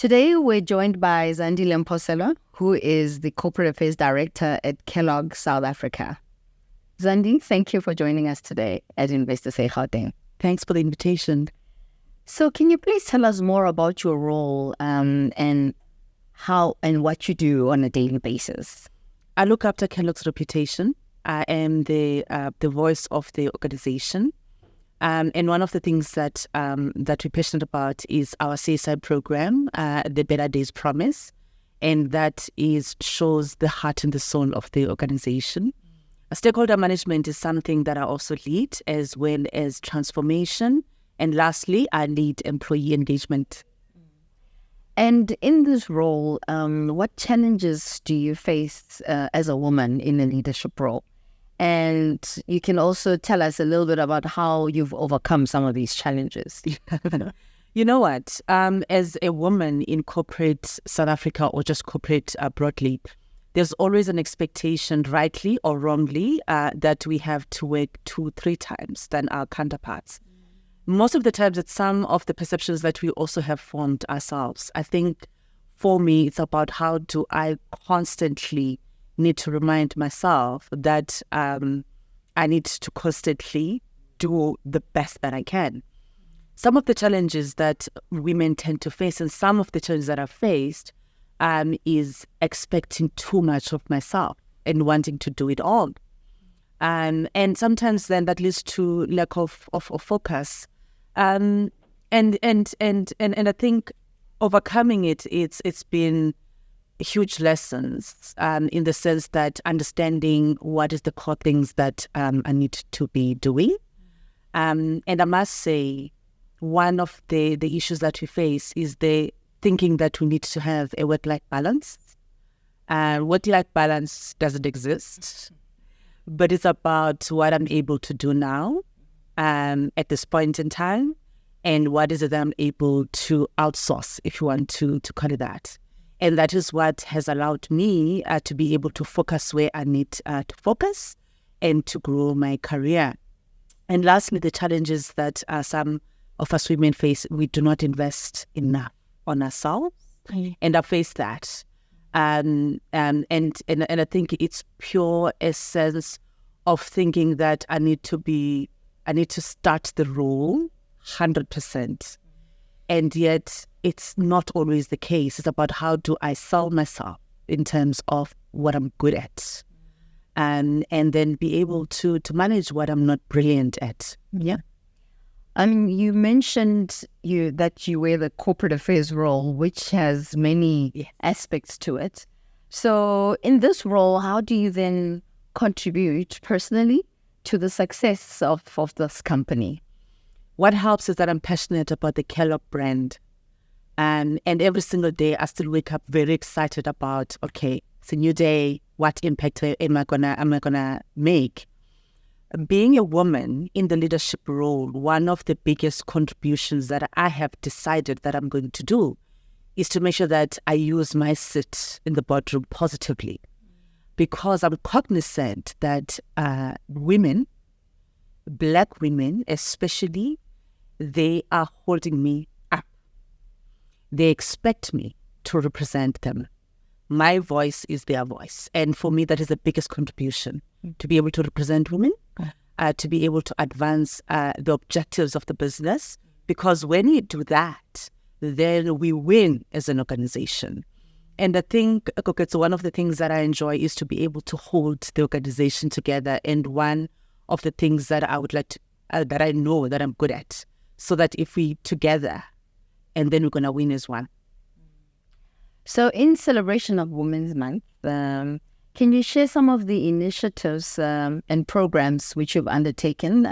Today, we're joined by Zandile Mposelwa, who is the Corporate Affairs Director at Kellogg South Africa. Zandi, thank you for joining us today at investSA Gauteng. Thanks for the invitation. So can you please tell us more about your role and how and what you do on a daily basis? I look after Kellogg's reputation. I am the voice of the organization. And one of the things that we're passionate about is our CSI program, the Better Days Promise. And that shows the heart and the soul of the organization. Stakeholder management is something that I also lead, as well as transformation. And lastly, I lead employee engagement. And in this role, what challenges do you face as a woman in a leadership role? And you can also tell us a little bit about how you've overcome some of these challenges. You know what? As a woman in corporate South Africa, or just corporate broadly, there's always an expectation, rightly or wrongly, that we have to work 2-3 times than our counterparts. Most of the times, it's some of the perceptions that we also have formed ourselves. I think for me, it's about how do I constantly need to remind myself that I need to constantly do the best that I can. Some of the challenges that women tend to face, and some of the challenges that I've faced, is expecting too much of myself and wanting to do it all. And sometimes then that leads to lack of focus. And I think overcoming it's been huge lessons in the sense that understanding what is the core things that I need to be doing. And I must say, one of the issues that we face is the thinking that we need to have a work-life balance. Work-life balance doesn't exist, but it's about what I'm able to do now at this point in time, and what is it that I'm able to outsource, if you want to call it that. And that is what has allowed me to be able to focus where I need to focus and to grow my career. And lastly, the challenges that some of us women face, we do not invest enough on ourselves. And I face that. And I think it's pure essence of thinking that I need to start the role 100%. And yet it's not always the case. It's about how do I sell myself in terms of what I'm good at, and then be able to manage what I'm not brilliant at. Yeah. You mentioned that you wear the corporate affairs role, which has many aspects to it. So in this role, how do you then contribute personally to the success of this company? What helps is that I'm passionate about the Kellogg brand. And every single day, I still wake up very excited about, okay, it's a new day. What impact am I gonna make? Being a woman in the leadership role, one of the biggest contributions that I have decided that I'm going to do is to make sure that I use my seat in the boardroom positively. Because I'm cognizant that women, Black women especially, they are holding me up. They expect me to represent them. My voice is their voice. And for me, that is the biggest contribution, to be able to represent women, to be able to advance the objectives of the business. Because when you do that, then we win as an organization. And I think, so one of the things that I enjoy is to be able to hold the organization together. And one of the things that I would like to, that I know that I'm good at, so that if we together, and then we're going to win as one. So in celebration of Women's Month, can you share some of the initiatives and programs which you've undertaken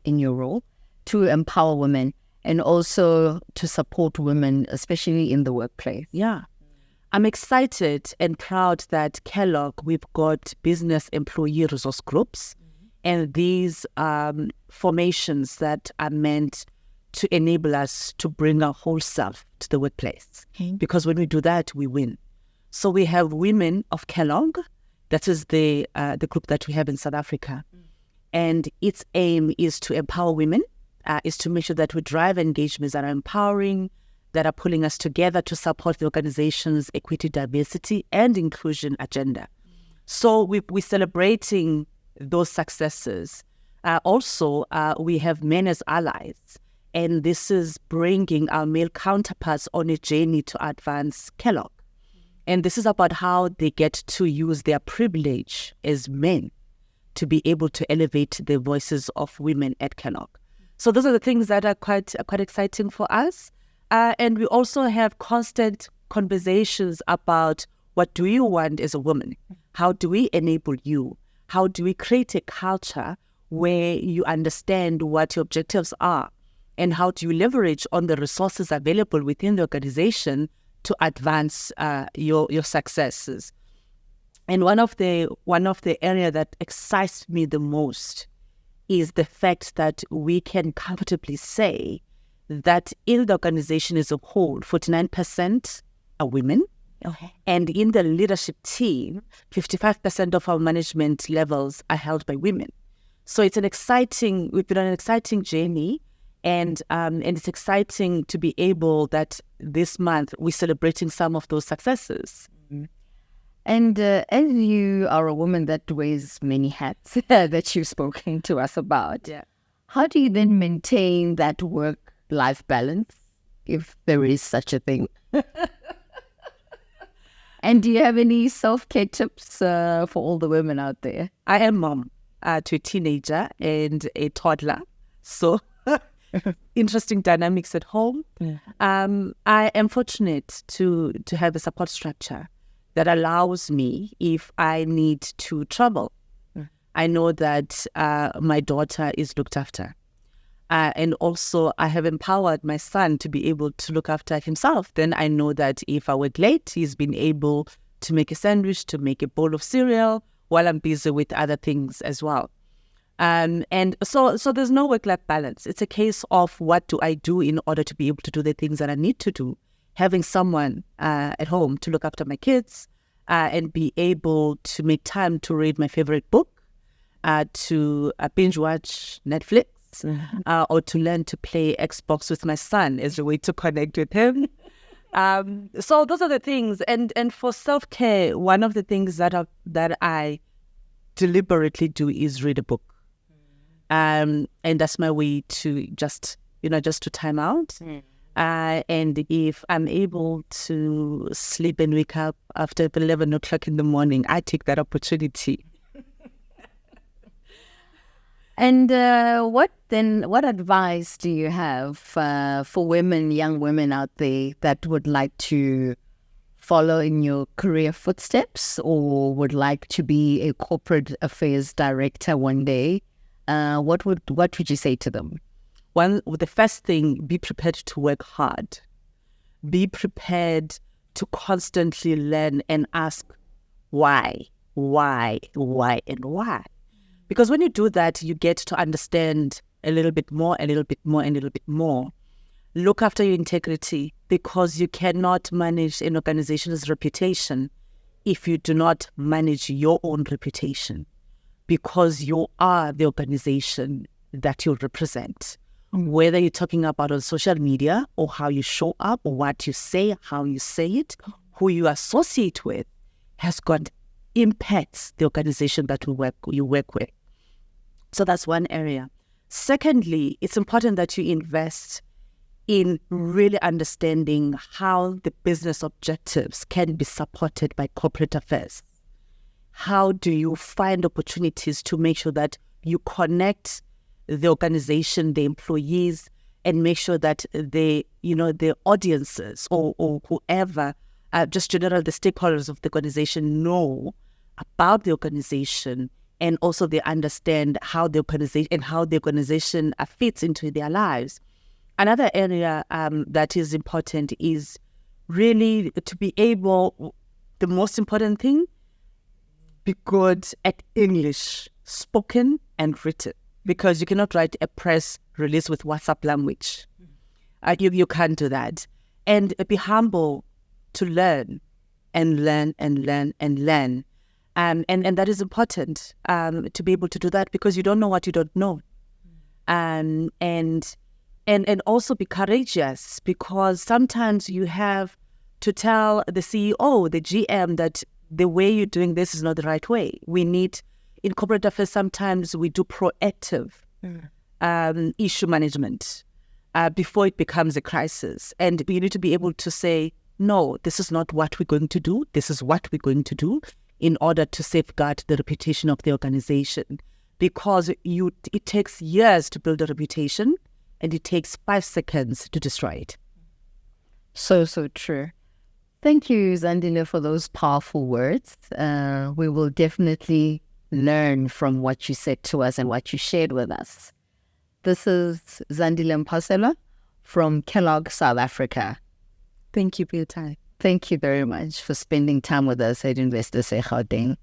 in your role to empower women and also to support women, especially in the workplace? Yeah. I'm excited and proud that Kellogg, we've got business employee resource groups, and these formations that are meant to enable us to bring our whole self to the workplace. Because when we do that, we win. So we have Women of Kellogg. That is the group that we have in South Africa. And its aim is to empower women, is to make sure that we drive engagements that are empowering, that are pulling us together to support the organization's equity, diversity, and inclusion agenda. So we're celebrating those successes. Also, we have men as allies, and this is bringing our male counterparts on a journey to advance Kellogg. And this is about how they get to use their privilege as men to be able to elevate the voices of women at Kellogg. So those are the things that are quite exciting for us. And we also have constant conversations about what do you want as a woman? How do we enable you? How do we create a culture where you understand what your objectives are? And how do you leverage on the resources available within the organization to advance your successes? And one of the area that excites me the most is the fact that we can comfortably say that in the organization as a whole, 49% are women. Okay. And in the leadership team, 55% of our management levels are held by women. So we've been on an exciting journey, and it's exciting to be able that this month we're celebrating some of those successes. Mm-hmm. And as you are a woman that wears many hats that you've spoken to us about, how do you then maintain that work-life balance, if there is such a thing? And do you have any self-care tips for all the women out there? I am mom to a teenager and a toddler, so interesting dynamics at home. Yeah. I am fortunate to have a support structure that allows me, if I need to travel, I know that my daughter is looked after. And also I have empowered my son to be able to look after himself. Then I know that if I work late, he's been able to make a sandwich, to make a bowl of cereal while I'm busy with other things as well. And so there's no work-life balance. It's a case of what do I do in order to be able to do the things that I need to do. Having someone at home to look after my kids and be able to make time to read my favorite book, to binge watch Netflix, or to learn to play Xbox with my son as a way to connect with him. So those are the things. And for self-care, one of the things that I deliberately do is read a book. And that's my way to just to time out. And if I'm able to sleep and wake up after 11 o'clock in the morning, I take that opportunity. And what advice do you have for young women out there that would like to follow in your career footsteps or would like to be a corporate affairs director one day? What would you say to them? The first thing, be prepared to work hard. Be prepared to constantly learn and ask why. Because when you do that, you get to understand a little bit more, a little bit more, and a little bit more. Look after your integrity, because you cannot manage an organization's reputation if you do not manage your own reputation, because you are the organization that you represent. Whether you're talking about on social media or how you show up or what you say, how you say it, who you associate with has got impacts the organization that you work with. So that's one area. Secondly, it's important that you invest in really understanding how the business objectives can be supported by corporate affairs. How do you find opportunities to make sure that you connect the organization, the employees, and make sure that the audiences or whoever, just general the stakeholders of the organization know about the organization, and also they understand how the organization fits into their lives. Another area that is important is really to be able, the most important thing, be good at English, spoken and written, because you cannot write a press release with WhatsApp language. You can't do that. And be humble to learn and learn and learn and learn. And that is important to be able to do that, because you don't know what you don't know. And and also be courageous, because sometimes you have to tell the CEO, the GM, that the way you're doing this is not the right way. We need, in corporate affairs, sometimes we do proactive issue management before it becomes a crisis. And we need to be able to say, no, this is not what we're going to do. This is what we're going to do in order to safeguard the reputation of the organization. Because it takes years to build a reputation, and it takes 5 seconds to destroy it. So true. Thank you, Zandile, for those powerful words. We will definitely learn from what you said to us and what you shared with us. This is Zandile Mposelwa from Kellogg, South Africa. Thank you for your time. Thank you very much for spending time with us at investSA Gauteng.